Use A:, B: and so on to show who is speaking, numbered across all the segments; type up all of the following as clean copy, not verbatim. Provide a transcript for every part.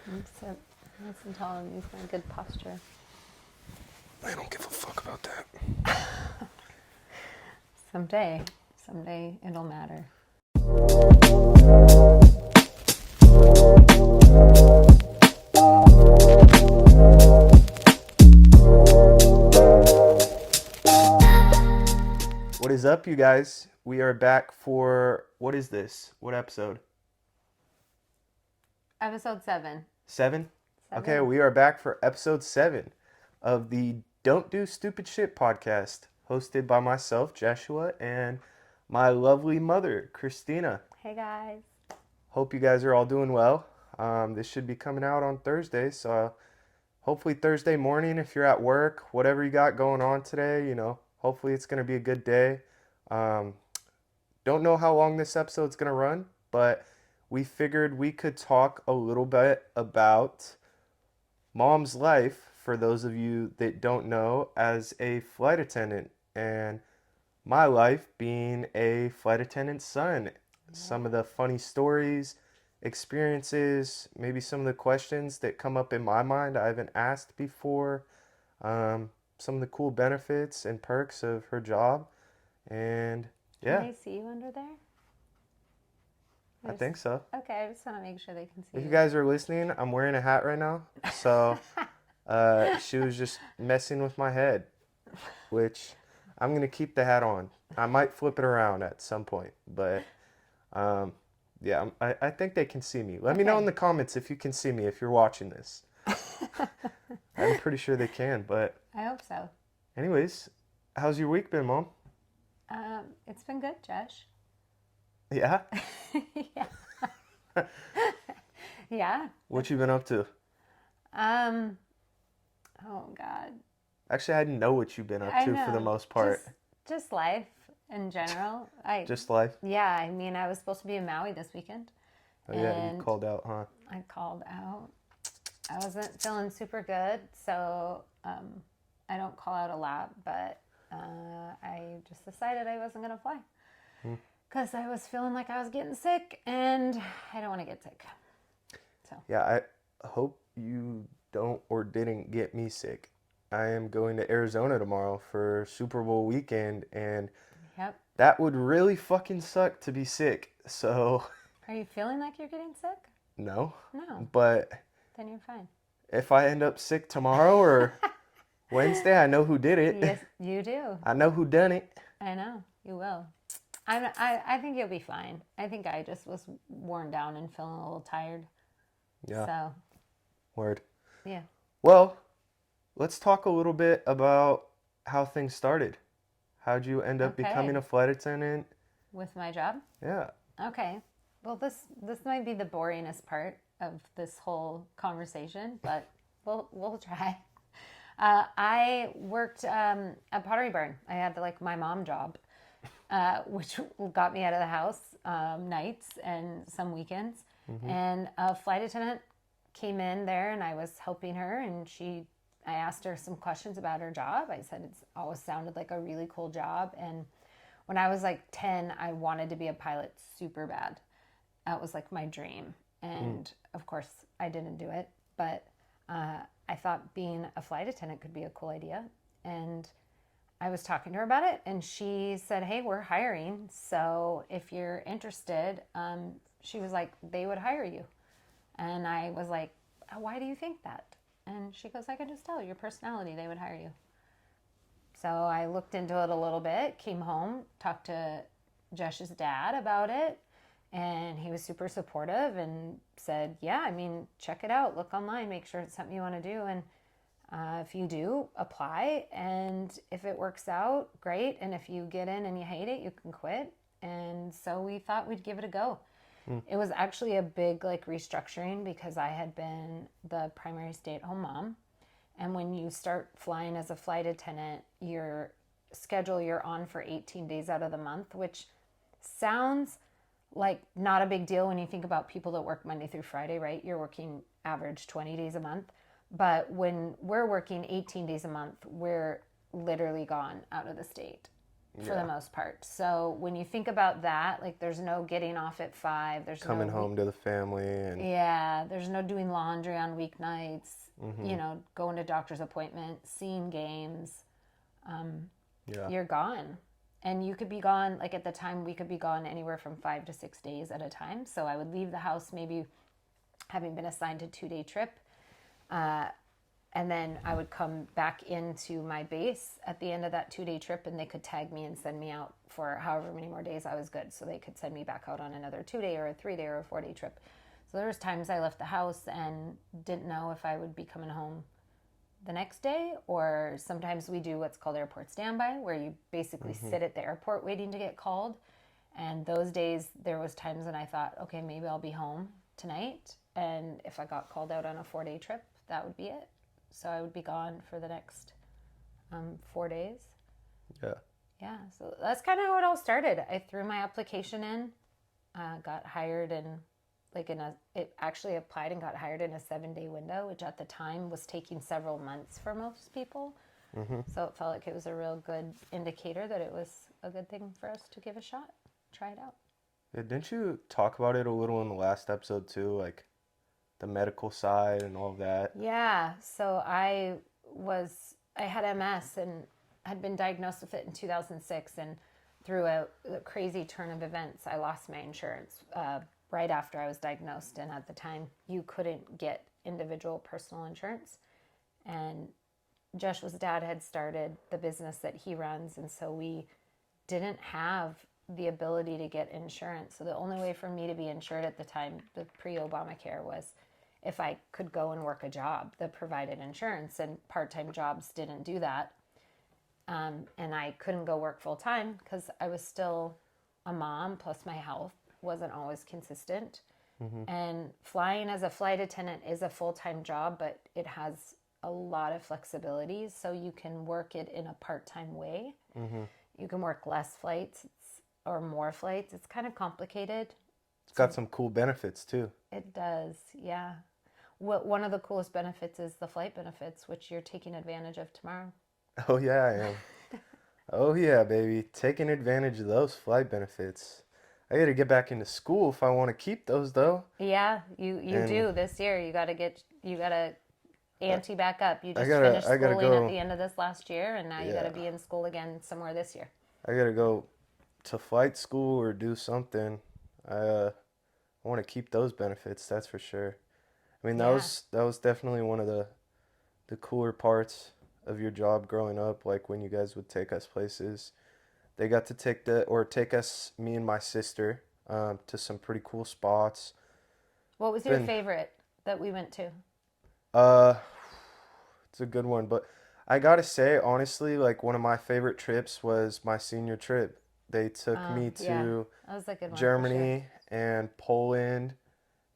A: Sit nice and tall and use my good posture.
B: I don't give a fuck about that.
A: Someday it'll matter.
B: What is up, you guys? We are back for, what is this? What episode?
A: Episode 7.
B: 7?
A: 7.
B: Okay, we are back for episode 7 of the Don't Do Stupid Shit podcast, hosted by myself, Joshua, and my lovely mother, Christina.
A: Hey guys.
B: Hope you guys are all doing well. This should be coming out on Thursday, so hopefully Thursday morning, if you're at work, whatever you got going on today, hopefully it's going to be a good day. Don't know how long this episode's going to run, but we figured we could talk a little bit about Mom's life, for those of you that don't know, as a flight attendant, and my life being a flight attendant's son. Some of the funny stories, experiences, maybe some of the questions that come up in my mind I haven't asked before, some of the cool benefits and perks of her job, and yeah.
A: Can they see you under there?
B: I think so.
A: Okay, I just want to make sure they can see
B: If
A: you.
B: you guys are listening, I'm wearing a hat right now, so she was just messing with my head, which I'm going to keep the hat on. I might flip it around at some point, but yeah, I think they can see me. Let me know in the comments if you can see me, if you're watching this. I'm pretty sure they can, but
A: I hope so.
B: anyways, how's your week been, Mom?
A: It's been good, Jesh.
B: Yeah?
A: Yeah. Yeah.
B: What you been up to?
A: Oh God.
B: Actually, I didn't know what you've been up to for the most part.
A: Just life in general.
B: Just life?
A: Yeah, I mean, I was supposed to be in Maui this weekend.
B: Oh yeah, you called out, huh?
A: I called out. I wasn't feeling super good, so I don't call out a lot, but I just decided I wasn't going to fly. Because I was feeling like I was getting sick, and I don't want to get sick. So.
B: Yeah, I hope you don't or didn't get me sick. I am going to Arizona tomorrow for Super Bowl weekend, and that would really fucking suck to be sick. So.
A: Are you feeling like you're getting sick?
B: No.
A: No.
B: But.
A: Then you're fine.
B: If I end up sick tomorrow or Wednesday, I know who did it.
A: Yes, you do.
B: I know who done it.
A: I know. You will. I think you'll be fine. I think I just was worn down and feeling a little tired.
B: Yeah.
A: So.
B: Word.
A: Yeah.
B: Well, let's talk a little bit about how things started. How'd you end up becoming a flight attendant?
A: With my job?
B: Yeah.
A: Okay. Well, this might be the boringest part of this whole conversation, but we'll try. I worked at Pottery Barn. I had my mom job, which got me out of the house nights and some weekends. Mm-hmm. And a flight attendant came in there, and I was helping her, and I asked her some questions about her job. I said it's always sounded like a really cool job, and when I was 10, I wanted to be a pilot super bad. That was my dream, and of course I didn't do it, but I thought being a flight attendant could be a cool idea, and I was talking to her about it, and she said, hey, we're hiring, so if you're interested, she was like, they would hire you. And I was like, why do you think that? And she goes, I could just tell your personality, they would hire you. So I looked into it a little bit, came home, talked to Jesh's dad about it, and he was super supportive and said, yeah, I mean, check it out, look online, make sure it's something you want to do, and if you do, apply, and if it works out, great, and if you get in and you hate it, you can quit. And so we thought we'd give it a go. It was actually a big restructuring because I had been the primary stay-at-home mom, and when you start flying as a flight attendant, your schedule you're on for 18 days out of the month, which sounds like not a big deal when you think about people that work Monday through Friday, right? You're working average 20 days a month. But when we're working 18 days a month, we're literally gone out of the state. for the
B: Yeah.
A: most part. So when you think about that, like there's no getting off at 5. There's
B: Coming
A: no
B: home to the family and
A: yeah, there's no doing laundry on weeknights,
B: mm-hmm.
A: going to doctor's appointments, seeing games.
B: Yeah.
A: You're gone. And you could be gone, like at the time, we could be gone anywhere from 5 to 6 days at a time. So I would leave the house maybe having been assigned a 2-day trip. And then I would come back into my base at the end of that 2-day trip, and they could tag me and send me out for however many more days I was good. So they could send me back out on another 2-day or a 3-day or a 4-day trip. So there was times I left the house and didn't know if I would be coming home the next day, or sometimes we do what's called airport standby, where you basically sit at the airport waiting to get called. And those days, there was times when I thought, okay, maybe I'll be home tonight. And if I got called out on a 4-day trip, that would be it. So I would be gone for the next 4 days.
B: Yeah.
A: Yeah, so that's kind of how it all started. I threw my application in, got hired in it actually applied and got hired in a 7-day window, which at the time was taking several months for most people.
B: Mm-hmm.
A: So it felt like it was a real good indicator that it was a good thing for us to give a shot, try it out.
B: Yeah, didn't you talk about it a little in the last episode too, like the medical side and all of that?
A: Yeah, so I had MS and had been diagnosed with it in 2006, and through a crazy turn of events, I lost my insurance right after I was diagnosed. And at the time, you couldn't get individual personal insurance. And Joshua's dad had started the business that he runs, and so we didn't have the ability to get insurance. So the only way for me to be insured at the time, the pre-Obamacare, was if I could go and work a job that provided insurance, and part-time jobs didn't do that. And I couldn't go work full-time because I was still a mom, plus my health wasn't always consistent.
B: Mm-hmm.
A: And flying as a flight attendant is a full-time job, but it has a lot of flexibilities, so you can work it in a part-time way.
B: Mm-hmm.
A: You can work less flights or more flights. It's kind of complicated.
B: It's got some cool benefits too.
A: It does, yeah. One of the coolest benefits is the flight benefits, which you're taking advantage of tomorrow.
B: Oh yeah, I am. Oh yeah, baby. Taking advantage of those flight benefits. I gotta get back into school if I want to keep those though.
A: Yeah, you
B: And
A: do this year. You gotta ante back up. You
B: I
A: just
B: gotta
A: finished
B: I gotta
A: schooling at
B: go.
A: the end of this last year, and now you
B: Yeah,
A: gotta be in school again somewhere this year.
B: I gotta go to flight school or do something. I want to keep those benefits, that's for sure. I mean,
A: Yeah.
B: that was definitely one of the cooler parts of your job growing up, like when you guys would take us places. They got to take us, me and my sister, to some pretty cool spots.
A: What was your
B: Been,
A: favorite that we went to?
B: uh, it's a good one, but I gotta say, honestly, like one of my favorite trips was my senior trip. They took me
A: Yeah,
B: to
A: that was a good one for sure.
B: Germany and Poland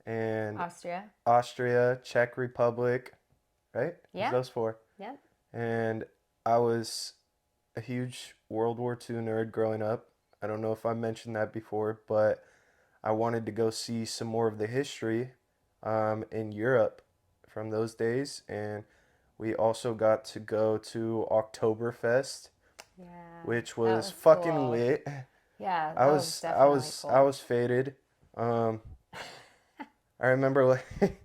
B: and
A: Austria.
B: Austria, Czech Republic, right? It was
A: Yeah,
B: those four.
A: yeah.
B: And I was a huge World War II nerd growing up. I don't know if I mentioned that before, but I wanted to go see some more of the history in Europe from those days. And we also got to go to Oktoberfest,
A: Yeah,
B: which
A: that
B: was
A: was
B: fucking
A: cool.
B: lit.
A: Yeah, that was definitely
B: I
A: cool.
B: was faded. Um, I remember like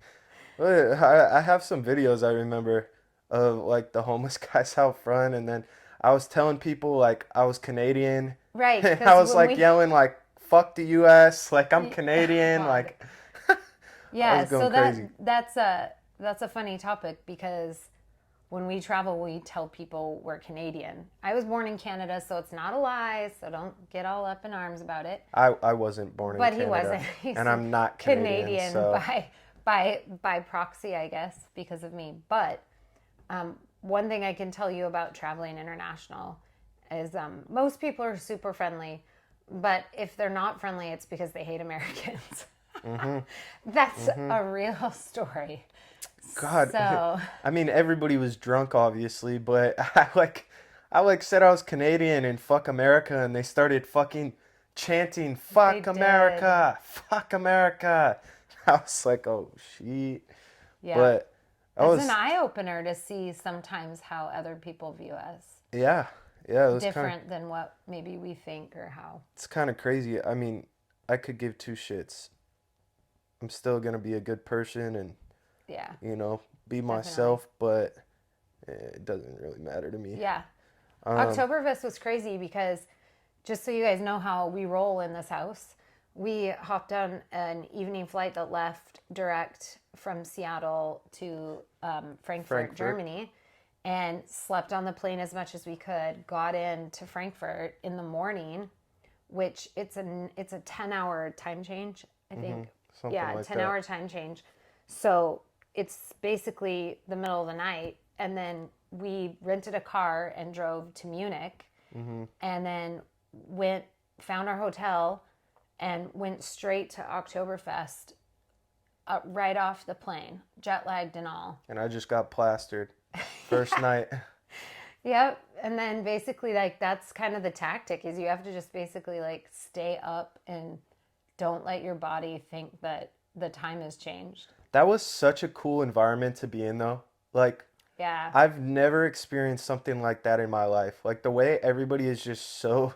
B: I have some videos I remember of like the homeless guys out front, and then I was telling people like I was Canadian,
A: Right,
B: and I
A: because
B: was
A: when
B: like
A: we,
B: yelling like "fuck the U.S." like I'm
A: oh
B: Canadian,
A: God,
B: like I was
A: yeah.
B: going
A: So
B: crazy.
A: that's a funny topic because when we travel, we tell people we're Canadian. I was born in Canada, so it's not a lie. So don't get all up in arms about it.
B: I wasn't born in
A: But he
B: Canada,
A: wasn't. He's
B: and I'm not Canadian,
A: Canadian
B: so
A: by proxy, I guess, because of me. But one thing I can tell you about traveling international is most people are super friendly, but if they're not friendly, it's because they hate Americans.
B: hmm
A: That's
B: hmm
A: a real story.
B: God,
A: So
B: I mean everybody was drunk obviously, but I like said I was Canadian and fuck America, and they started fucking chanting
A: they
B: fuck
A: did.
B: America, fuck America. I was like, oh shit.
A: Yeah.
B: But I
A: It's an
B: was
A: eye opener to see sometimes how other people view us.
B: yeah, Yeah, it was
A: different than what maybe we think or how.
B: it's kind of crazy. I mean, I could give two shits. I'm still gonna be a good person and,
A: Yeah,
B: you know, be
A: definitely.
B: myself, but it doesn't really matter to me.
A: Yeah.
B: Um,
A: Oktoberfest was crazy because just so you guys know how we roll in this house, we hopped on an evening flight that left direct from Seattle to Frankfurt,
B: Frankfurt.
A: Germany, and slept on the plane as much as we could. Got into Frankfurt in the morning, which it's a 10-hour time change, I think.
B: Something
A: Yeah,
B: like
A: 10
B: that.
A: hour time change. So it's basically the middle of the night. And then we rented a car and drove to Munich, and then went, found our hotel, and went straight to Oktoberfest right off the plane, jet lagged and all.
B: And I just got plastered. First night.
A: Yep. And then basically, like, that's kind of the tactic is you have to just basically, like, stay up and don't let your body think that the time has changed.
B: That was such a cool environment to be in though. Like
A: Yeah.
B: I've never experienced something like that in my life. Like the way everybody is just so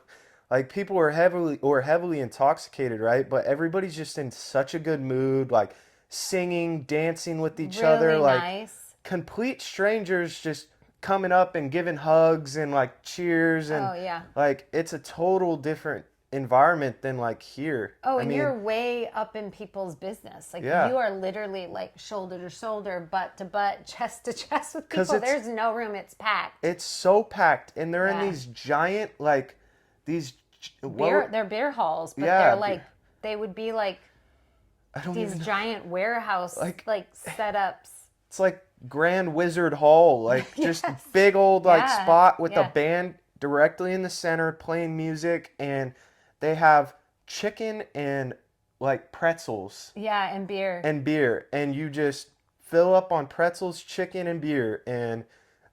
B: like people are heavily intoxicated, right? But everybody's just in such a good mood, like singing, dancing with each other,
A: Really
B: like
A: nice.
B: complete strangers just coming up and giving hugs and like cheers and
A: Oh, yeah.
B: like it's a total different environment than like here.
A: Oh,
B: I
A: and
B: mean,
A: you're way up in people's business. Like
B: yeah,
A: you are literally like shoulder to shoulder, butt to butt, chest to chest with
B: 'cause
A: people. There's no room. It's packed.
B: it's so packed and they're in
A: Yeah.
B: these giant like these
A: They're beer halls, but they're
B: yeah,
A: like they would be like
B: I don't
A: these
B: even know.
A: giant warehouse
B: Like
A: like setups.
B: it's like Grand Wizard Hall, like just
A: Yes.
B: big old like
A: Yeah.
B: spot with a
A: Yeah.
B: band directly in the center playing music, and they have chicken and like pretzels
A: Yeah, and beer.
B: and beer, and you just fill up on pretzels, chicken, and beer, and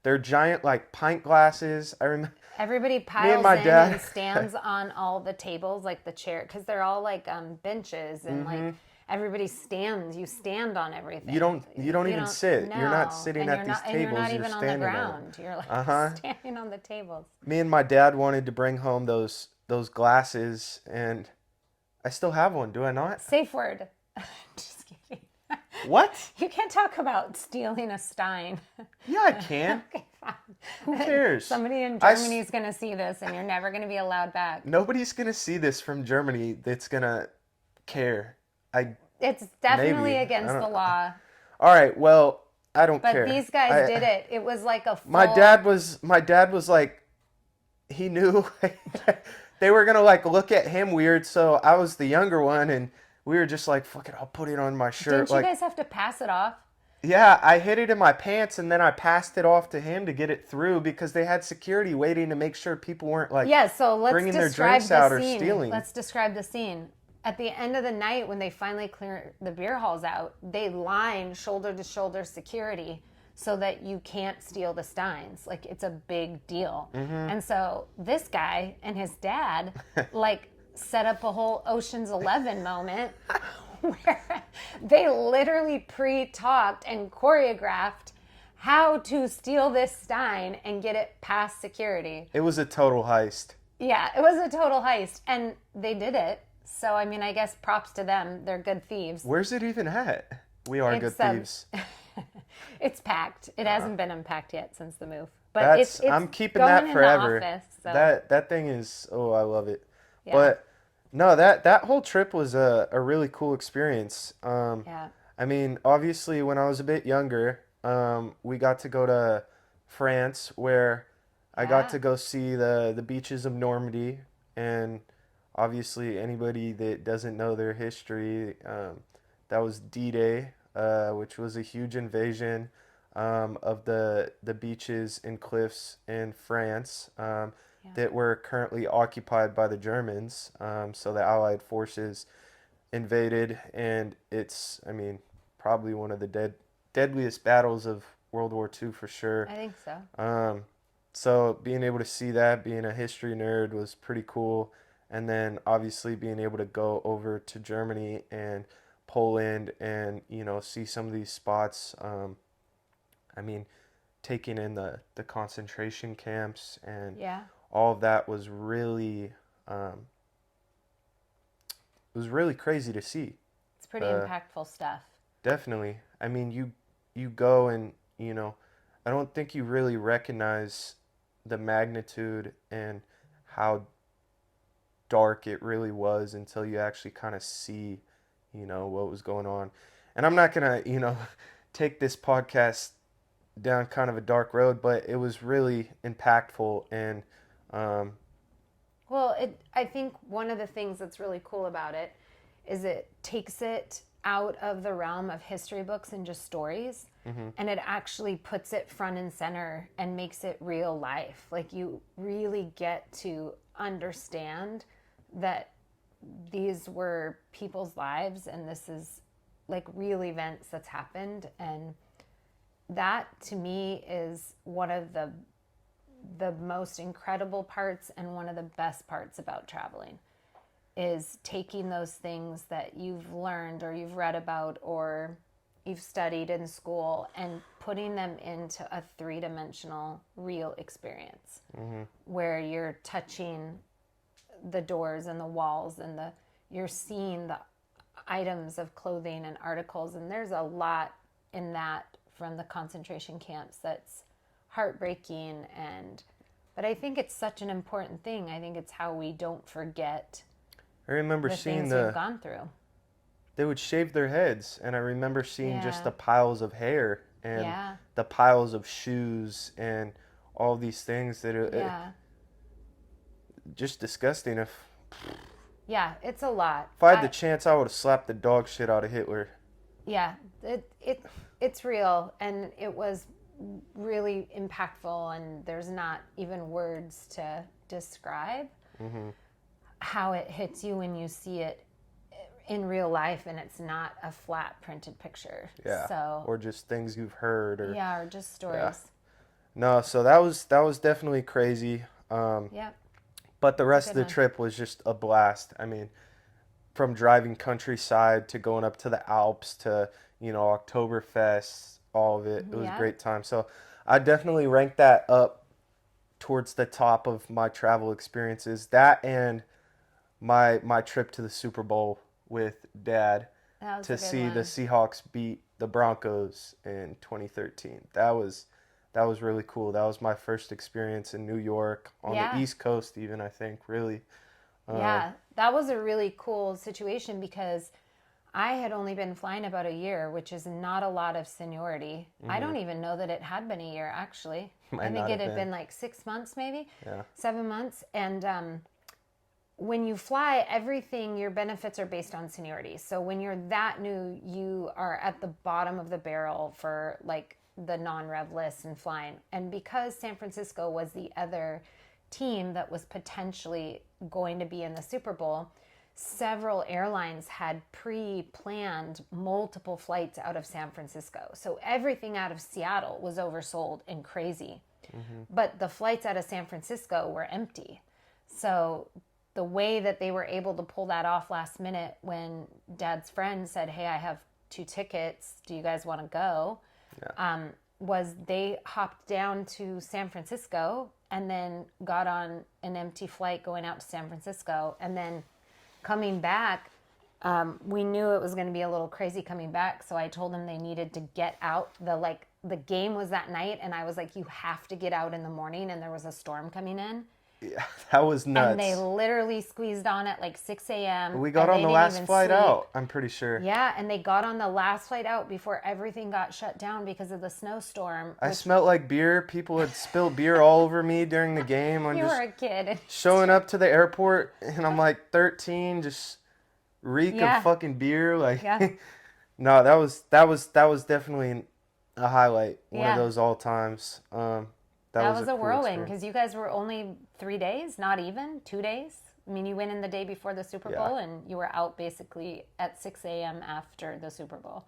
B: they're giant like pint glasses. I remember
A: Everybody
B: me and
A: piles
B: my
A: in and
B: dad.
A: stands on all the tables, like the chair, because they're all like benches and like everybody stands. You stand on everything.
B: You don't
A: You
B: even
A: don't
B: sit. You're not
A: know,
B: sitting
A: and
B: at these
A: you're
B: tables.
A: not
B: You're
A: even on the
B: standing on them.
A: ground. You're like
B: Uh-huh.
A: standing on the tables.
B: Me and my dad wanted to bring home those glasses, and I still have one, do I not?
A: Safe word. Just kidding.
B: What?
A: You can't talk about stealing a Stein.
B: Yeah, I can.
A: Okay, fine.
B: Who cares?
A: Somebody in
B: I
A: Germany is going to see this, and you're never going to be allowed back.
B: Nobody's gonna see this from Germany that's gonna care. I
A: It's definitely
B: maybe I
A: against the
B: don't.
A: law.
B: All right, well, I don't
A: But
B: care.
A: these guys
B: I
A: did it. It was like a
B: my dad was like he knew they were gonna like look at him weird, so I was the younger one, and we were just like, fuck it, I'll put it on my shirt.
A: Didn't you
B: Like,
A: guys have to pass it off?
B: yeah, I hid it in my pants and then I passed it off to him to get it through because they had security waiting to make sure people weren't like
A: Yeah, so let's
B: bringing their
A: describe
B: drinks
A: the
B: out or
A: scene.
B: stealing.
A: Let's describe the scene. At the end of the night, when they finally clear the beer halls out, they line shoulder to shoulder security so that you can't steal the Steins. Like, it's a big deal. And so this guy and his dad, like, set up a whole Ocean's 11 moment where they literally pre-talked and choreographed how to steal this Stein and get it past security.
B: It was a total heist.
A: Yeah, it was a total heist, and they did it. So, I mean, I guess props to them. They're good thieves.
B: Where's it even at? We are good
A: It's,
B: thieves.
A: It's packed. It hasn't been unpacked yet since the move. But
B: That's
A: it's
B: I'm keeping
A: going
B: that
A: in the
B: forever.
A: office, so,
B: That thing is I love it.
A: yeah.
B: But no, that whole trip was a really cool experience.
A: Yeah.
B: I mean, obviously, when I was a bit younger, we got to go to France, where I got
A: Yeah.
B: to go see the beaches of Normandy, and obviously, anybody that doesn't know their history, that was D-Day, which was a huge invasion of the beaches and cliffs in France that were currently occupied by the Germans. So the Allied forces invaded, and it's, I mean, probably one of the deadliest battles of World War II for sure.
A: I think so.
B: So being able to see that, being a history nerd, was pretty cool. And then obviously being able to go over to Germany and Poland and, see some of these spots. I mean, taking in the concentration camps and
A: Yeah.
B: all of that was really crazy to see.
A: It's pretty
B: Uh,
A: impactful stuff.
B: Definitely. I mean, you go and, I don't think you really recognize the magnitude and how dark it really was until you actually kind of see, what was going on. And I'm not gonna, take this podcast down kind of a dark road, but it was really impactful and um,
A: Well, I think one of the things that's really cool about it is it takes it out of the realm of history books and just stories, and it actually puts it front and center and makes it real life. Like, you really get to understand that these were people's lives, and this is like real events that's happened. And that to me is one of the most incredible parts and one of the best parts about traveling, is taking those things that you've learned or you've read about or you've studied in school and putting them into a three-dimensional real experience, where you're touching the doors and the walls and you're seeing the items of clothing and articles. And there's a lot in that from the concentration camps that's heartbreaking. But I think it's such an important thing. I think it's how we don't forget
B: I remember
A: the
B: seeing
A: things we've gone through.
B: they would shave their heads, and I remember seeing just
A: Yeah.
B: the piles of hair and
A: Yeah.
B: the piles of shoes and all these things that are
A: Yeah.
B: just disgusting.
A: Yeah, it's a lot.
B: If I had the chance, I would have slapped the dog shit out of Hitler.
A: Yeah, it's real, and it was really impactful, and there's not even words to describe how it hits you when you see it in real life, and it's not a flat printed picture.
B: Yeah.
A: So,
B: Or just things you've heard, or
A: yeah, or just stories.
B: Yeah. No, so that was definitely crazy.
A: Yeah.
B: But the rest of
A: Good
B: the
A: one.
B: trip was just a blast. I mean, from driving countryside to going up to the Alps to, Oktoberfest, all of it. It was a
A: Yeah.
B: great time. So I definitely rank that up towards the top of my travel experiences. That and my trip to the Super Bowl with Dad
A: That was
B: to
A: a good
B: see the
A: one.
B: Seahawks beat the Broncos in 2013. That was really cool. That was my first experience in New York on the
A: Yeah.
B: East Coast, even, I think, really.
A: Yeah, that was a really cool situation because I had only been flying about a year, which is not a lot of seniority. I don't even know that it had been a year, actually.
B: Might
A: I think
B: not
A: it
B: have
A: had
B: been.
A: been like 6 months, maybe
B: Yeah.
A: 7 months. And when you fly, everything, your benefits are based on seniority. So when you're that new, you are at the bottom of the barrel for like the non-rev list and flying. And because San Francisco was the other team that was potentially going to be in the Super Bowl, several airlines had pre-planned multiple flights out of San Francisco. So everything out of Seattle was oversold and crazy. But the flights out of San Francisco were empty. So the way that they were able to pull that off last minute, when Dad's friend said, "Hey, I have 2 tickets. Do you guys want to go?" Was they hopped down to San Francisco and then got on an empty flight going out to San Francisco, and then coming back. We knew it was going to be a little crazy coming back, so I told them they needed to get out. The game was that night, and I was like, "You have to get out in the morning," and there was a storm coming in.
B: Yeah, that was
A: And they
B: nuts.
A: literally squeezed on at like 6 a.m.
B: We got
A: and
B: on
A: they
B: the
A: didn't
B: last
A: even
B: flight
A: sleep.
B: out, I'm pretty sure.
A: Yeah, and they got on the last flight out before everything got shut down because of the snowstorm.
B: I smelled like beer. People had spilled beer all over me during the game. I'm
A: You
B: just
A: were a kid.
B: showing up to the airport, and I'm like 13, just reek
A: Yeah.
B: of fucking beer. Like,
A: Yeah.
B: no, that was definitely a highlight. One of
A: Yeah.
B: those all times.
A: That was a
B: cool
A: whirlwind
B: experience.
A: because you guys were only 3 days, not even 2 days. I mean, you went in the day before the Super
B: Yeah.
A: Bowl, and you were out basically at 6 a.m. after the Super Bowl.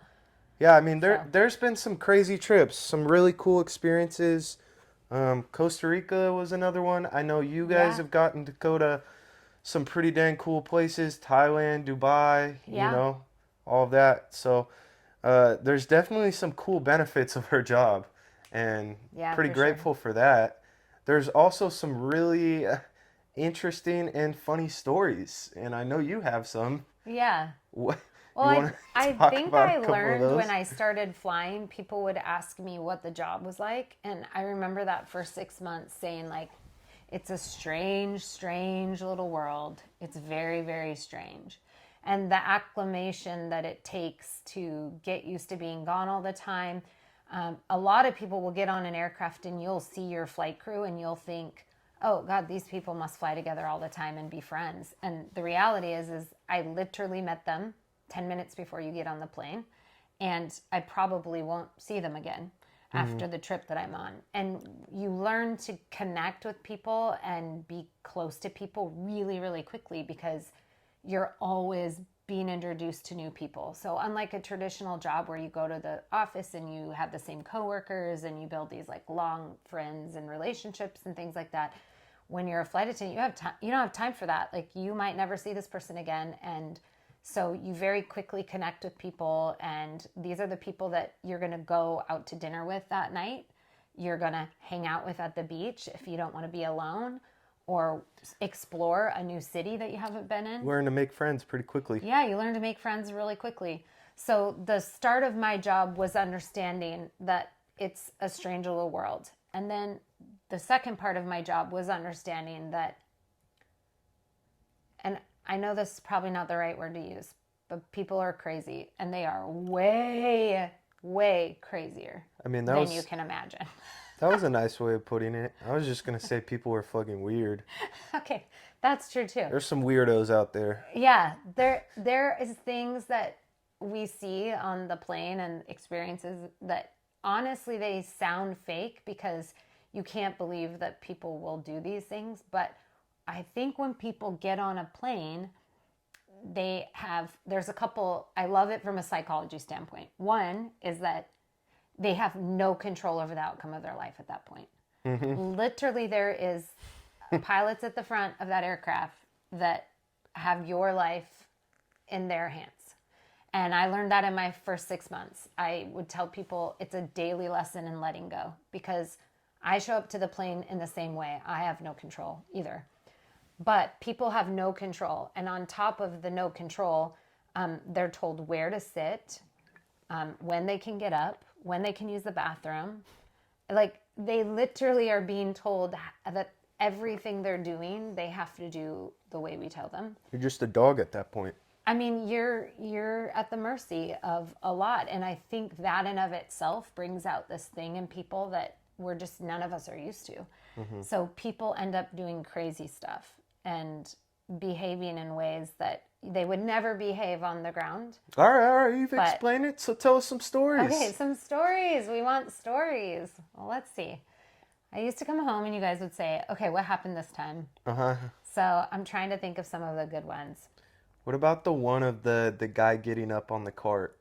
B: Yeah, I mean,
A: So.
B: there's been some crazy trips, some really cool experiences. Costa Rica was another one. I know you guys
A: Yeah.
B: have gotten to go to some pretty dang cool places, Thailand, Dubai,
A: Yeah.
B: all of that. So there's definitely some cool benefits of her job, and
A: Yeah,
B: pretty
A: for sure.
B: grateful for that. there's also some really interesting and funny stories, and I know you have some.
A: Yeah.
B: What
A: Well,
B: you
A: I
B: want to
A: I
B: talk
A: think
B: about
A: I
B: a couple of
A: learned when
B: those?
A: I started flying, people would ask me what the job was like, and I remember that for 6 months saying like, it's a strange, strange little world. It's very, very strange. And the acclimation that it takes to get used to being gone all the time. A lot of people will get on an aircraft and you'll see your flight crew and you'll think, oh God, these people must fly together all the time and be friends. And the reality is I literally met them 10 minutes before you get on the plane, and I probably won't see them again after the trip that I'm on. And you learn to connect with people and be close to people really, really quickly because you're always being introduced to new people. So unlike a traditional job where you go to the office and you have the same coworkers and you build these like long friends and relationships and things like that, when you're a flight attendant, you don't have time for that. Like you might never see this person again, and so you very quickly connect with people, and these are the people that you're going to go out to dinner with that night. You're going to hang out with at the beach if you don't want to be alone, or explore a new city that you haven't been in.
B: Learn to make friends pretty quickly.
A: Yeah, you learn to make friends really quickly. So the start of my job was understanding that it's a strange little world. And then the second part of my job was understanding that, and I know this is probably not the right word to use, but people are crazy, and they are way, way crazier
B: I mean,
A: than you can imagine.
B: that was a nice way of putting it. I was just gonna say people were fucking weird.
A: Okay, that's true too.
B: There's some weirdos out there.
A: Yeah, there is things that we see on the plane and experiences that honestly they sound fake because you can't believe that people will do these things. But I think when people get on a plane, there's a couple, I love it from a psychology standpoint. One is that they have no control over the outcome of their life at that point. Literally, there is pilots at the front of that aircraft that have your life in their hands. And I learned that in my first 6 months. I would tell people it's a daily lesson in letting go because I show up to the plane in the same way. I have no control either. But people have no control. And on top of the no control, they're told where to sit, when they can get up, when they can use the bathroom. Like they literally are being told that everything they're doing, they have to do the way we tell them.
B: You're just a dog at that point.
A: I mean, you're at the mercy of a lot. And I think that in of itself brings out this thing in people that we're just none of us are used to. So people end up doing crazy stuff and behaving in ways that they would never behave on the ground.
B: All right, you've explained it, so tell us some stories.
A: Okay, some stories. We want stories. Well, let's see. I used to come home and you guys would say, okay, what happened this time? So I'm trying to think of some of the good ones.
B: What about the one of the guy getting up on the cart?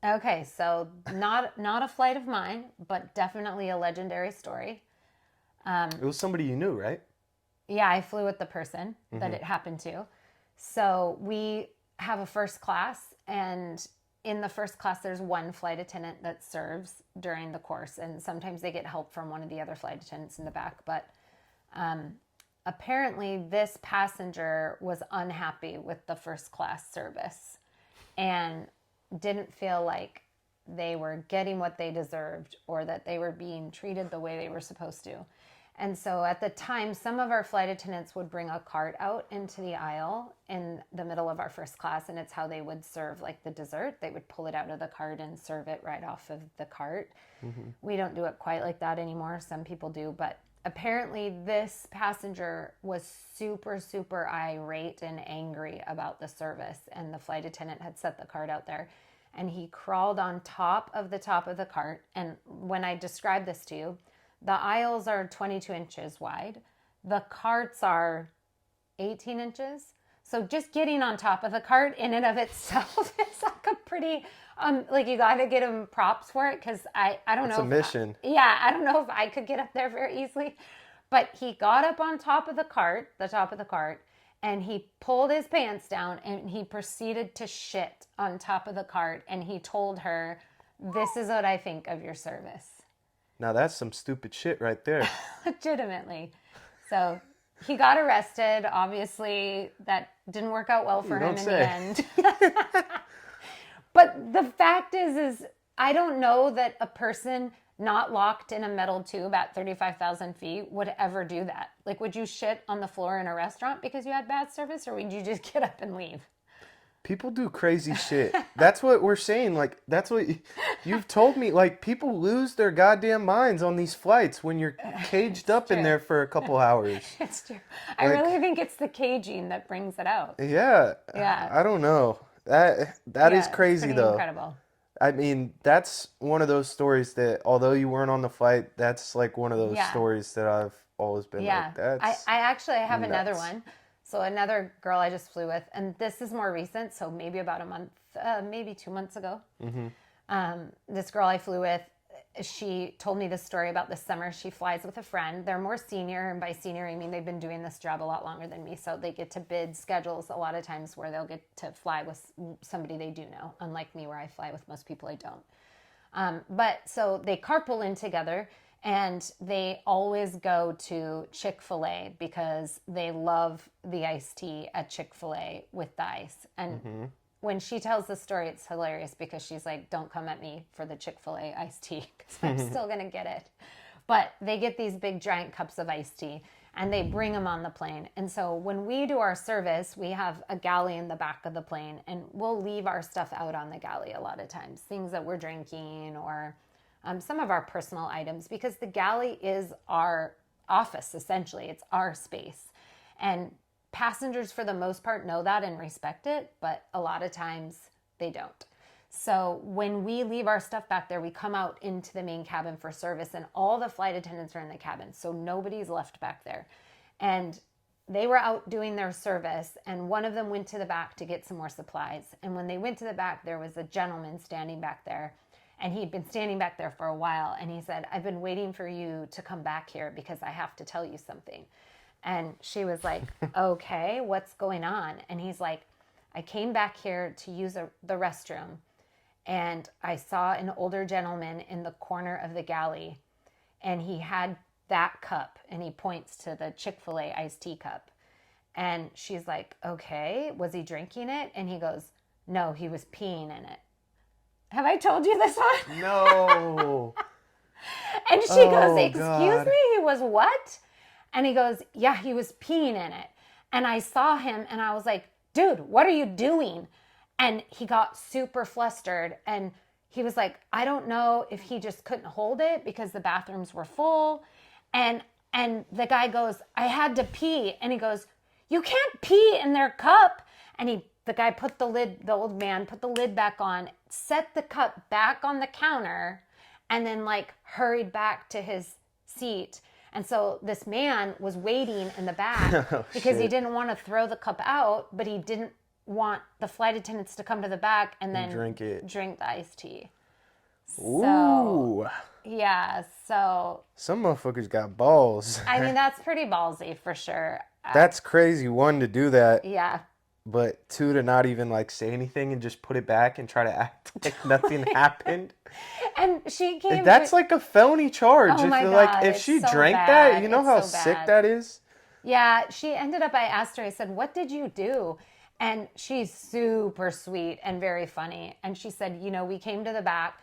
A: Okay, so not a flight of mine, but definitely a legendary story.
B: It was somebody you knew, right?
A: Yeah, I flew with the person that it happened to. So we have a first class, and in the first class, there's one flight attendant that serves during the course, and sometimes they get help from one of the other flight attendants in the back. But apparently, this passenger was unhappy with the first class service and didn't feel like they were getting what they deserved or that they were being treated the way they were supposed to. And so at the time, some of our flight attendants would bring a cart out into the aisle in the middle of our first class, and it's how they would serve like the dessert. They would pull it out of the cart and serve it right off of the cart. We don't do it quite like that anymore. Some people do, but apparently this passenger was super, super irate and angry about the service, and the flight attendant had set the cart out there, and he crawled on top of the cart. And when I describe this to you, the aisles are 22 inches wide. The carts are 18 inches. So just getting on top of the cart in and of itself is like a pretty, like you got to get him props for it because I don't know.
B: It's a mission.
A: I don't know if I could get up there very easily. But he got up on top of the top of the cart, and he pulled his pants down and he proceeded to shit on top of the cart. And he told her, "This is what I think of your service."
B: Now that's some stupid shit right there.
A: Legitimately. So he got arrested. Obviously, that didn't work out well for
B: You
A: him
B: don't
A: in
B: say.
A: the end. But the fact is I don't know that a person not locked in a metal tube at 35,000 feet would ever do that. Like, would you shit on the floor in a restaurant because you had bad service, or would you just get up and leave?
B: People do crazy shit. That's what we're saying. Like, that's what you've told me. Like, people lose their goddamn minds on these flights when you're caged up in
A: true.
B: there for a couple hours.
A: It's true. I
B: Like,
A: really think it's the caging that brings it out.
B: yeah,
A: Yeah.
B: I don't know. That is
A: Yeah, it's
B: crazy
A: pretty
B: though.
A: incredible.
B: I mean, that's one of those stories that, although you weren't on the flight, that's like one of those
A: Yeah.
B: stories that I've always been
A: Yeah.
B: like, that's
A: I actually have another
B: nuts.
A: one. So another girl I just flew with, and this is more recent, so maybe about a month, maybe 2 months ago. This girl I flew with, she told me this story about this summer. She flies with a friend. They're more senior, and by senior, I mean they've been doing this job a lot longer than me, so they get to bid schedules a lot of times where they'll get to fly with somebody they do know, unlike me where I fly with most people I don't. But so they carpool in together, and they always go to Chick-fil-A because they love the iced tea at Chick-fil-A with the ice. And when she tells the story, it's hilarious because she's like, don't come at me for the Chick-fil-A iced tea because I'm still going to get it. But they get these big giant cups of iced tea and they bring them on the plane. And so when we do our service, we have a galley in the back of the plane, and we'll leave our stuff out on the galley a lot of times, things that we're drinking or some of our personal items, because the galley is our office, essentially. It's our space. And passengers, for the most part, know that and respect it, but a lot of times they don't. So when we leave our stuff back there, we come out into the main cabin for service, and all the flight attendants are in the cabin, so nobody's left back there. And they were out doing their service, and one of them went to the back to get some more supplies. And when they went to the back, there was a gentleman standing back there, and he'd been standing back there for a while, and he said, I've been waiting for you to come back here because I have to tell you something. And she was like, okay, what's going on? And he's like, I came back here to use the restroom, and I saw an older gentleman in the corner of the galley, and he had that cup, and he points to the Chick-fil-A iced tea cup. And she's like, okay, was he drinking it? And he goes, no, he was peeing in it. Have I told you this one?
B: No.
A: And she goes, excuse
B: God.
A: me, he was what? And he goes, yeah, he was peeing in it. And I saw him and I was like, dude, what are you doing? And he got super flustered, and he was like, I don't know if he just couldn't hold it because the bathrooms were full. And the guy goes, I had to pee. And he goes, you can't pee in their cup. And the guy put the old man put the lid back on, set the cup back on the counter, and then like hurried back to his seat. And so this man was waiting in the back because he didn't want to throw the cup out, but he didn't want the flight attendants to come to the back and then
B: drink
A: the iced tea.
B: Ooh.
A: So, yeah, so
B: Some motherfuckers got balls.
A: I mean, that's pretty ballsy for sure.
B: That's crazy, one, to do that,
A: Yeah.
B: but two, to not even like say anything and just put it back and try to act like nothing happened.
A: And she came.
B: That's like a felony charge.
A: Oh my
B: Like
A: God,
B: if
A: it's
B: she
A: so
B: drank
A: bad.
B: that, you know
A: It's
B: how
A: so
B: sick
A: bad.
B: that is?
A: Yeah, she ended up, I asked her, I said, what did you do? And she's super sweet and very funny. And she said, we came to the back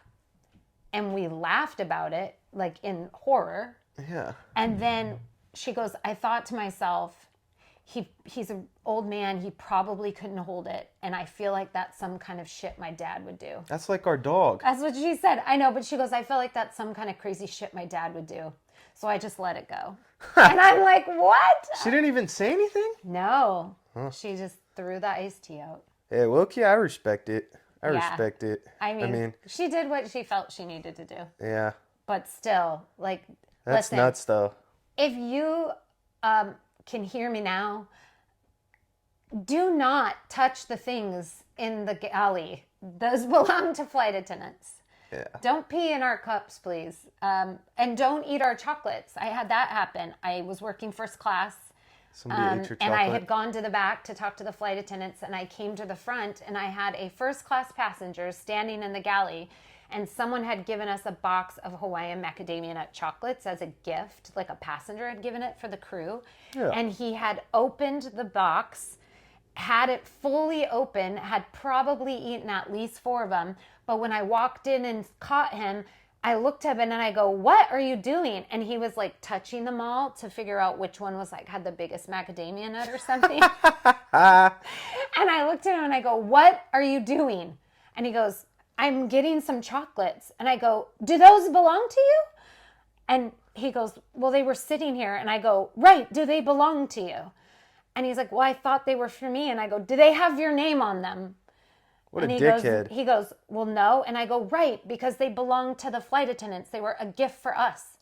A: and we laughed about it, like in horror.
B: Yeah.
A: And then she goes, I thought to myself, he's an old man. He probably couldn't hold it. And I feel like that's some kind of shit my dad would do.
B: That's like our dog.
A: That's what she said. I know, but she goes, I feel like that's some kind of crazy shit my dad would do. So I just let it go. And I'm like, what?
B: She didn't even say anything?
A: No. She just threw the iced tea out.
B: Hey, Wilkie, I respect it. I
A: Yeah.
B: respect it.
A: I mean, she did what she felt she needed to do.
B: Yeah.
A: But still, like,
B: That's
A: listen,
B: nuts, though.
A: if you can hear me now, do not touch the things in the galley. Those belong to flight attendants.
B: Yeah.
A: Don't pee in our cups, please. And don't eat our chocolates. I had that happen. I was working first class.
B: Somebody ate your
A: And I
B: chocolate.
A: had gone to the back to talk to the flight attendants, and I came to the front, and I had a first class passenger standing in the galley, and someone had given us a box of Hawaiian macadamia nut chocolates as a gift, like a passenger had given it for the crew.
B: Yeah.
A: And he had opened the box, had it fully open, had probably eaten at least 4 of them. But when I walked in and caught him, I looked at him and I go, "What are you doing?" And he was like touching them all to figure out which one was like had the biggest macadamia nut or something. And I looked at him and I go, "What are you doing?" And he goes, "I'm getting some chocolates." And I go, "Do those belong to you?" And he goes, "Well, they were sitting here." And I go, "Right, do they belong to you?" And he's like, "Well, I thought they were for me." And I go, "Do they have your name on them?"
B: What
A: And
B: a
A: he
B: dickhead.
A: he goes, "Well, no." And I go, "Right, because they belong to the flight attendants. They were a gift for us."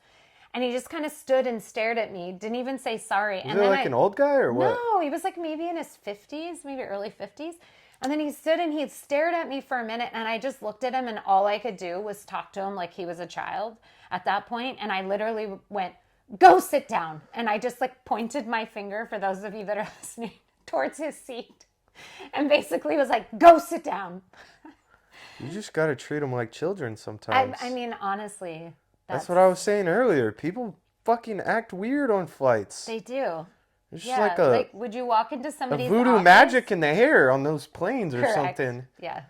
A: And he just kind of stood and stared at me, didn't even say sorry.
B: Is
A: And
B: it
A: then
B: like an old guy or what?
A: No, he was like maybe in his 50s, maybe early 50s. And then he stood and he stared at me for a minute, and I just looked at him, and all I could do was talk to him like he was a child at that point. And I literally went, "Go sit down." And I just like pointed my finger, for those of you that are listening, towards his seat, and basically was like, "Go sit down."
B: You just got to treat them like children sometimes.
A: I mean, honestly,
B: that's what I was saying earlier. People fucking act weird on flights.
A: They do.
B: It's
A: Yeah,
B: like
A: like would you walk into
B: a
A: somebody's
B: voodoo
A: office?
B: magic in the hair on those planes or
A: Correct.
B: something.
A: Yeah.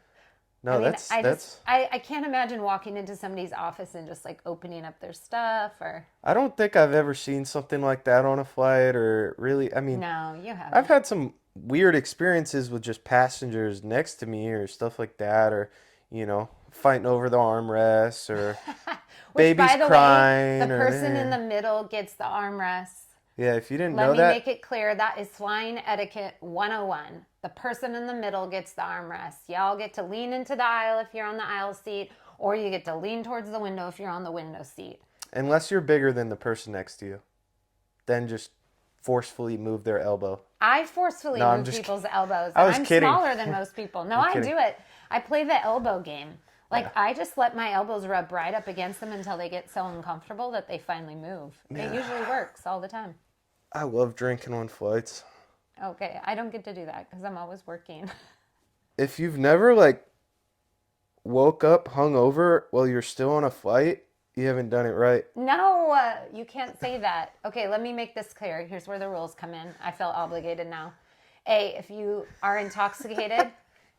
B: No,
A: I mean,
B: that's.
A: I can't imagine walking into somebody's office and just like opening up their stuff or.
B: I don't think I've ever seen something like that on a flight or really. I mean,
A: No, you haven't.
B: I've had some weird experiences with just passengers next to me or stuff like that, or fighting over the armrests or
A: Which,
B: babies
A: by the
B: crying.
A: way, the
B: or,
A: person in the middle gets the armrest.
B: Yeah, if you didn't
A: Let
B: know
A: me
B: that.
A: make it clear that is flying etiquette 101. The person in the middle gets the armrest. Y'all get to lean into the aisle if you're on the aisle seat, or you get to lean towards the window if you're on the window seat.
B: Unless you're bigger than the person next to you, then just forcefully move their elbow.
A: I forcefully
B: No, I'm
A: move
B: just
A: people's
B: kidding.
A: elbows.
B: I was
A: I'm
B: kidding.
A: smaller than most people. No, I
B: kidding.
A: do it. I play the elbow game. Like,
B: Yeah.
A: I just let my elbows rub right up against them until they get so uncomfortable that they finally move. It usually works all the time.
B: I love drinking on flights.
A: Okay, I don't get to do that because I'm always working.
B: If you've never like woke up hungover while you're still on a flight, you haven't done it right.
A: No, you can't say that. Okay, let me make this clear. Here's where the rules come in. I feel obligated now. A, if you are intoxicated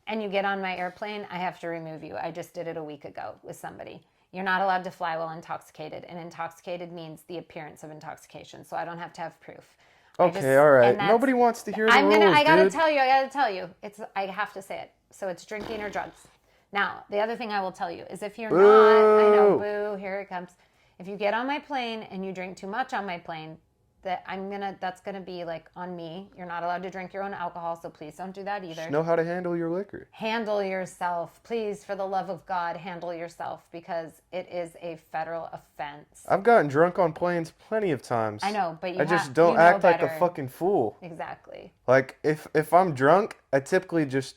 A: and you get on my airplane, I have to remove you. I just did it a week ago with somebody. You're not allowed to fly while intoxicated, and intoxicated means the appearance of intoxication, so I don't have to have proof.
B: Okay, all right. Nobody wants to hear the rules,
A: I gotta
B: dude.
A: tell you. I have to say it. So it's drinking or drugs. Now, the other thing I will tell you is if you're not, I know, boo, here it comes. If you get on my plane and you drink too much on my plane, that's gonna be like on me. You're not allowed to drink your own alcohol, so please don't do that either.
B: Just know how to handle your liquor.
A: Handle yourself. Please, for the love of God, handle yourself because it is a federal offense.
B: I've gotten drunk on planes plenty of times.
A: I know, but
B: I just don't act like a fucking fool.
A: Exactly.
B: Like if I'm drunk, I typically just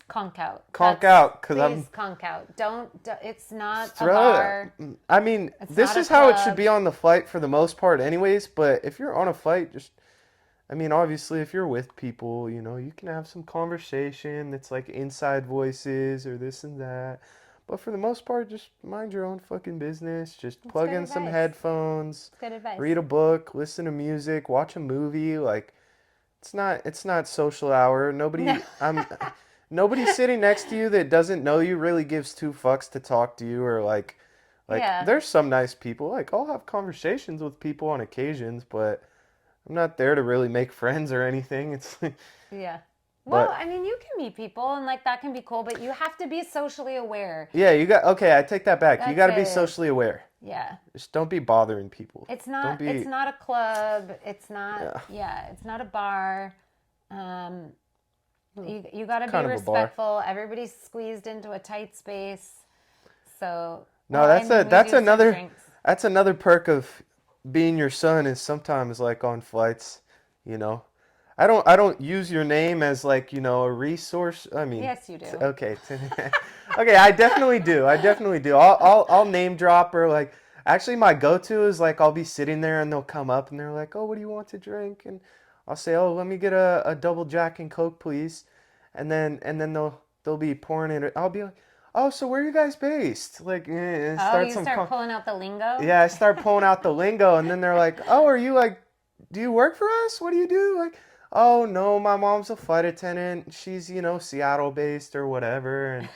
A: conk out.
B: Because I'm.
A: Please conk out. Don't. It's not a
B: Throw
A: bar.
B: I mean, this
A: not a
B: is how it should
A: club.
B: be on the flight for the most part, anyways. But if you're on a flight, I mean, obviously, if you're with people, you can have some conversation that's like inside voices or this and that. But for the most part, just mind your own fucking business. Just plug in some headphones.
A: Good advice.
B: Read a book, listen to music, watch a movie. Like, it's not social hour. Nobody sitting next to you that doesn't know you really gives 2 fucks to talk to you or like
A: Yeah.
B: there's some nice people. Like I'll have conversations with people on occasions, but I'm not there to really make friends or anything. It's like,
A: Yeah. Well, I mean, you can meet people and like that can be cool, but you have to be socially aware.
B: yeah, I take that back. You got to be
A: That's it.
B: socially aware.
A: Yeah.
B: Just don't be bothering people.
A: It's not.
B: Don't be,
A: It's not a club. It's not. Yeah. It's not a bar. You got to be respectful. Everybody's squeezed into a tight space. So
B: no, that's another perk of being your son is sometimes like on flights, I don't use your name as like, a resource. I mean,
A: yes, you do.
B: Okay. Okay, I definitely do. I'll name drop or like actually my go-to is like I'll be sitting there and they'll come up and they're like, "Oh, what do you want to drink?" And I'll say, "Oh, let me get a double Jack and Coke, please." And then they'll be pouring it. I'll be like, oh, so where are you guys based? Like,
A: Oh,
B: start
A: you
B: some,
A: start pulling out the lingo?
B: yeah, I start pulling out the lingo, and then they're like, oh, are you like, do you work for us? What do you do? Like, oh, no, my mom's a flight attendant. She's, Seattle based or whatever.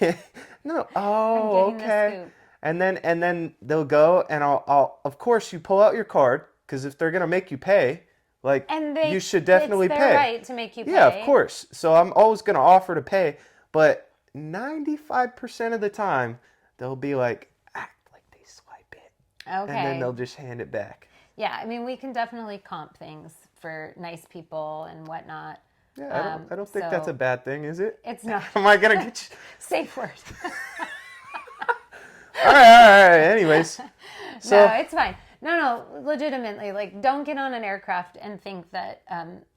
B: And no,
A: I'm
B: oh,
A: getting the
B: okay.
A: scoop.
B: And then they'll go, and of course, you pull out your card, because if they're going to make you pay, like,
A: And
B: you should
A: it's
B: definitely
A: their
B: pay.
A: right to make you
B: Yeah, of
A: pay.
B: course. So I'm always going to offer to pay, but 95% of the time, they'll be like, act like they swipe it. And then
A: Okay.
B: they'll just hand it back.
A: Yeah, I mean, we can definitely comp things for nice people and whatnot.
B: Yeah, I don't think that's a
A: So
B: bad thing, is it?
A: it's not.
B: Am I going to get you?
A: Safe word.
B: All right. Anyways.
A: No,
B: So,
A: it's fine. No, legitimately, like, don't get on an aircraft and think that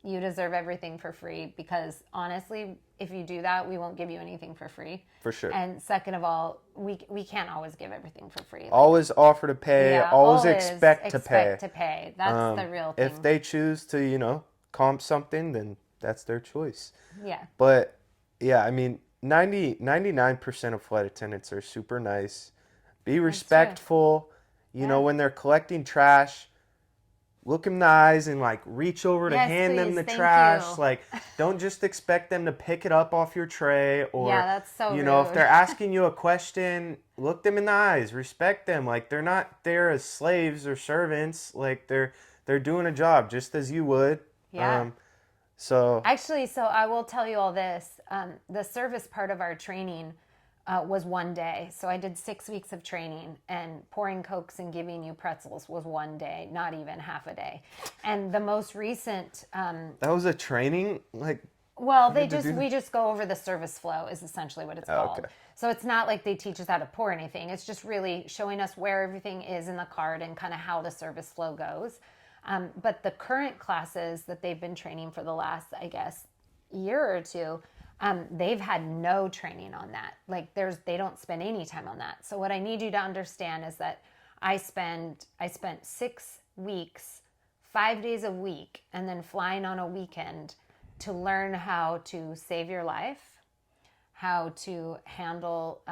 A: you deserve everything for free, because honestly, if you do that, we won't give you anything for free.
B: for sure.
A: And second of all, we can't always give everything for free. Like,
B: Always offer to pay.
A: yeah,
B: Always expect to pay.
A: expect to pay. That's the real thing.
B: If they choose to, comp something, then that's their choice.
A: Yeah.
B: But yeah, I mean, 99% of flight attendants are super nice. Be respectful.
A: Yeah.
B: When they're collecting trash, look them in the eyes and like reach over to
A: Yes,
B: hand them
A: please.
B: the
A: Thank
B: trash.
A: you.
B: Like, don't just expect them to pick it up off your tray, or
A: Yeah, that's so
B: if
A: rude.
B: they're asking you a question, look them in the eyes, respect them. Like, they're not there as slaves or servants. Like, they're doing a job just as you would.
A: Yeah.
B: So
A: Actually, so I will tell you all this. The service part of our training was one day. So I did 6 weeks of training, and pouring Cokes and giving you pretzels was one day, not even half a day. And the most recent,
B: that was a training, like.
A: well,
B: had to do
A: we just go over the service flow is essentially what it's called.
B: Okay.
A: So it's not like they teach us how to pour anything. It's just really showing us where everything is in the card and kind of how the service flow goes. But the current classes that they've been training for the last, I guess, year or two, they've had no training on that. Like, they don't spend any time on that. So what I need you to understand is that I spent 6 weeks, 5 days a week, and then flying on a weekend to learn how to save your life, how to handle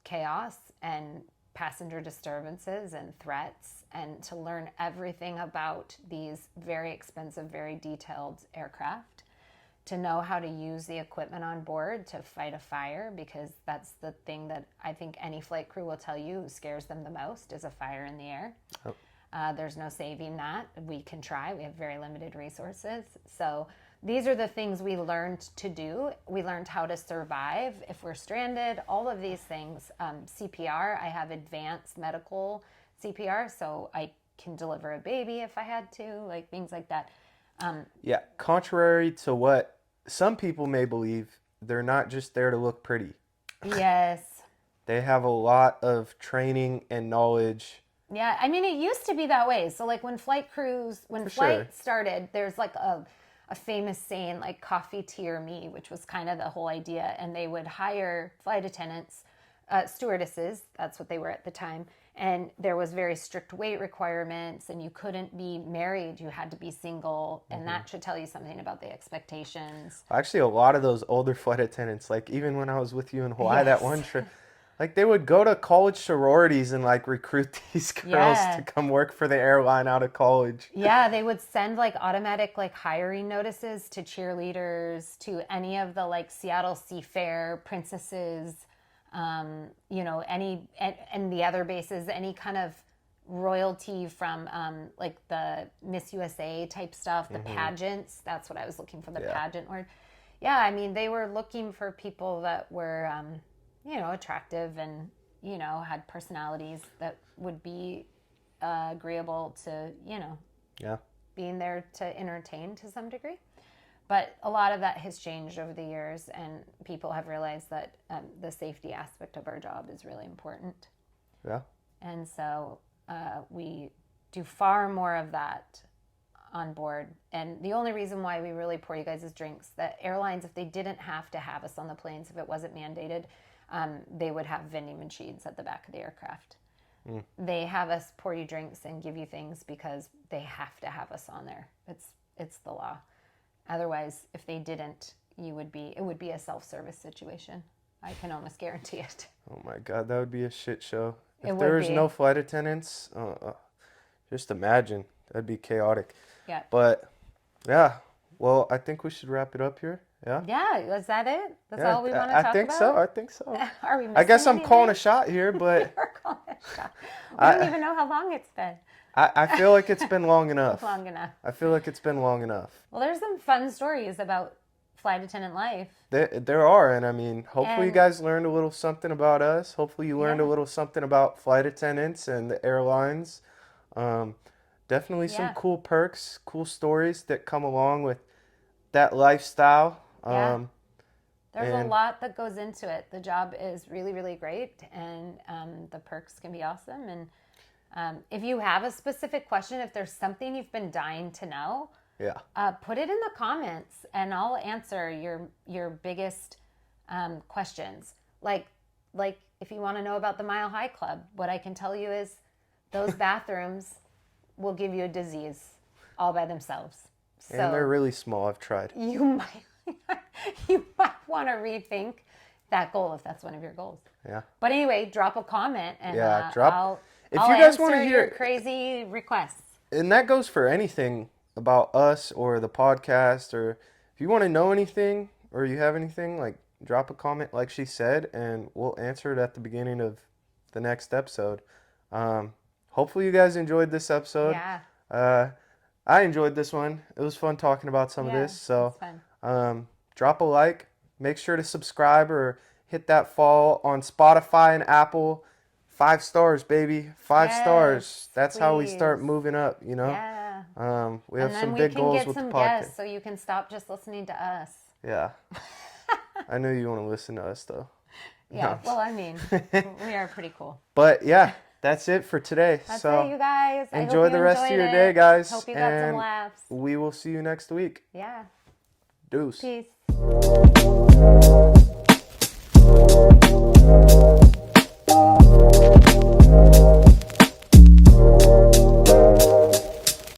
A: chaos and passenger disturbances and threats, and to learn everything about these very expensive, very detailed aircraft, to know how to use the equipment on board to fight a fire, because that's the thing that I think any flight crew will tell you scares them the most, is a fire in the air.
B: Oh.
A: There's no saving that. We can try. We have very limited resources. So these are the things we learned to do. We learned how to survive if we're stranded, all of these things. CPR, I have advanced medical CPR, so I can deliver a baby if I had to, like things like that.
B: Yeah, contrary to what some people may believe, they're not just there to look pretty.
A: Yes.
B: They have a lot of training and knowledge.
A: Yeah, I mean, it used to be that way. So, like, when flight
B: sure.
A: started, there's like a famous saying, like, coffee, tea, or me, which was kind of the whole idea. And they would hire flight attendants, stewardesses, that's what they were at the time. And there was very strict weight requirements, and you couldn't be married, you had to be single. And that should tell you something about the expectations.
B: Actually, a lot of those older flight attendants, like even when I was with you in Hawaii, that
A: Yes.
B: one trip, like they would go to college sororities and like recruit these girls
A: Yeah.
B: to come work for the airline out of college.
A: Yeah, they would send like automatic like hiring notices to cheerleaders, to any of the like Seattle Seafair princesses, any and the other bases, any kind of royalty from like the Miss USA type stuff, the pageants. That's what I was looking for, the pageant word. Yeah, I mean, they were looking for people that were, attractive and, had personalities that would be agreeable to,
B: Yeah.
A: being there to entertain to some degree. But a lot of that has changed over the years, and people have realized that the safety aspect of our job is really important.
B: Yeah.
A: And so we do far more of that on board. And the only reason why we really pour you guys' drinks, that airlines, if they didn't have to have us on the planes, if it wasn't mandated, they would have vending machines at the back of the aircraft. They have us pour you drinks and give you things because they have to have us on there. It's the law. Otherwise, if they didn't, it would be a self-service situation. I can almost guarantee it.
B: Oh my God, that would be a shit show.
A: It
B: If
A: would
B: there was
A: be.
B: no flight attendants, just imagine. That'd be chaotic.
A: Yeah.
B: But yeah, well, I think we should wrap it up here. Yeah.
A: Yeah, is that it? That's
B: Yeah,
A: all we want to
B: I
A: talk
B: think
A: about?
B: so. I think so.
A: Are we missing
B: I guess I'm calling a
A: anything?
B: shot here, but
A: You're calling a shot. We
B: I-
A: don't even know how long it's been.
B: I feel like it's been long enough.
A: Long enough.
B: I feel like it's been long enough.
A: Well, there's some fun stories about flight attendant life.
B: There are, and I mean, hopefully you
A: And-
B: guys learned a little something about us. Hopefully you learned a
A: Yeah.
B: little something about flight attendants and the airlines. Definitely some
A: Yeah.
B: cool perks, cool stories that come along with that lifestyle.
A: Yeah. There's a
B: And-
A: lot that goes into it. The job is really, really great, and the perks can be awesome. And if you have a specific question, if there's something you've been dying to know,
B: Yeah.
A: put it in the comments, and I'll answer your biggest questions. Like if you want to know about the Mile High Club, what I can tell you is those bathrooms will give you a disease all by themselves. So
B: And they're really small. I've tried.
A: you might want to rethink that goal if that's one of your goals.
B: Yeah.
A: But anyway, drop a comment and
B: Yeah,
A: I'll
B: if
A: I'll
B: you guys wanna
A: answer
B: hear-
A: your crazy requests.
B: And that goes for anything about us or the podcast, or if you want to know anything or you have anything, like drop a comment like she said, and we'll answer it at the beginning of the next episode. Hopefully you guys enjoyed this episode.
A: Yeah.
B: I enjoyed this one. It was fun talking about some of
A: Yeah,
B: this. So
A: it's fun.
B: drop a like, make sure to subscribe or hit that follow on Spotify and Apple. 5 stars, baby. 5
A: Yes,
B: stars. That's how we
A: please.
B: start moving up, you know?
A: Yeah.
B: We have
A: And then
B: some
A: we
B: big
A: can
B: goals
A: get
B: with the
A: some
B: podcast.
A: guests so you can stop just listening to us.
B: Yeah. I know you want to listen to us though.
A: Yeah.
B: No.
A: Well, I mean, we are pretty cool.
B: But yeah, that's it for today.
A: That's
B: so
A: it, you guys. I hope
B: enjoy
A: you
B: the rest of
A: enjoyed
B: your
A: it.
B: day, guys.
A: Hope you got some
B: and
A: laughs.
B: we will see you next week.
A: Yeah.
B: Deuce.
A: Peace.